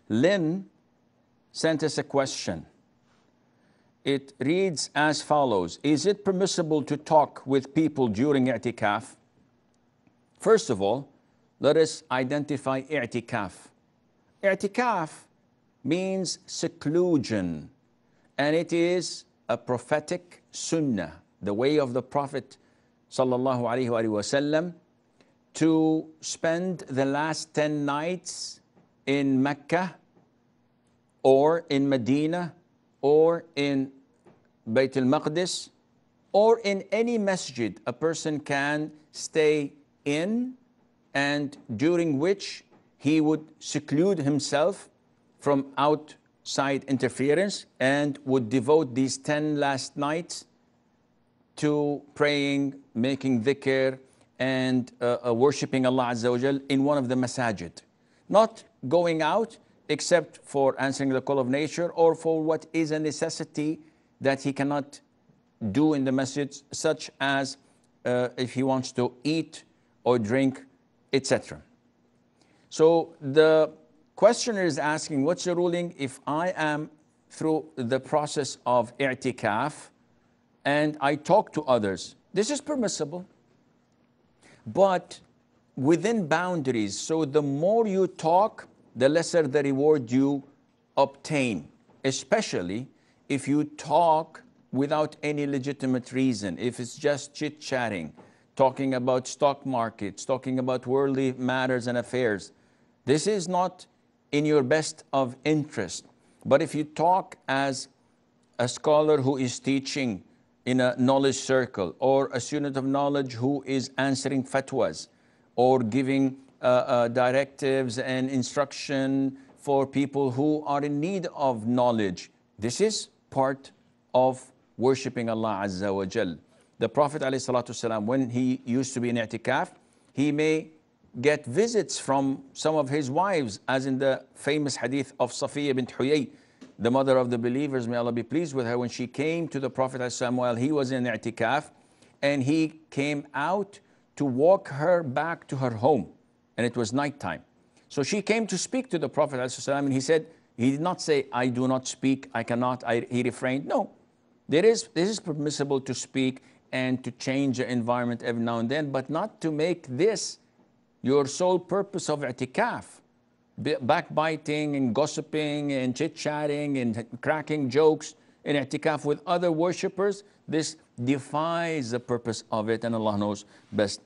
Lynn sent us a question. It reads as follows: is it permissible to talk with people during i'tikaf? First of all, let us identify i'tikaf. I'tikaf means seclusion, and it is a prophetic sunnah, the way of the Prophet sallallahu alaihi wasallam, to spend the last 10 nights in Mecca or in Medina or in Bayt al-Maqdis or in any masjid a person can stay in, and during which he would seclude himself from outside interference and would devote these 10 last nights to praying, making dhikr, and worshipping Allah Azza wa Jal in one of the masajid. Not going out except for answering the call of nature or for what is a necessity that he cannot do in the masjid, such as if he wants to eat or drink, etc. So the questioner is asking, what's the ruling if I am through the process of i'tikaf and I talk to others? This is permissible, but within boundaries. So the more you talk, the lesser the reward you obtain, especially if you talk without any legitimate reason, if it's just chit-chatting, talking about stock markets, talking about worldly matters and affairs. This is not in your best of interest. But if you talk as a scholar who is teaching in a knowledge circle, or a student of knowledge who is answering fatwas, or giving directives and instruction for people who are in need of knowledge, this is part of worshipping Allah Azza wa Jal. The Prophet ﷺ, when he used to be in i'tikaf, he may get visits from some of his wives, as in the famous hadith of Safiya bint Huyay, the mother of the believers, may Allah be pleased with her, when she came to the Prophet ﷺ while he was in i'tikaf, and he came out to walk her back to her home, and it was nighttime. So she came to speak to the Prophet ﷺ, and he said, he did not say, I do not speak, I cannot, he refrained. No, this is permissible to speak and to change the environment every now and then, but not to make this your sole purpose of i'tikaf. Backbiting and gossiping and chit-chatting and cracking jokes in i'tikaf with other worshippers, this defies the purpose of it, and Allah knows best.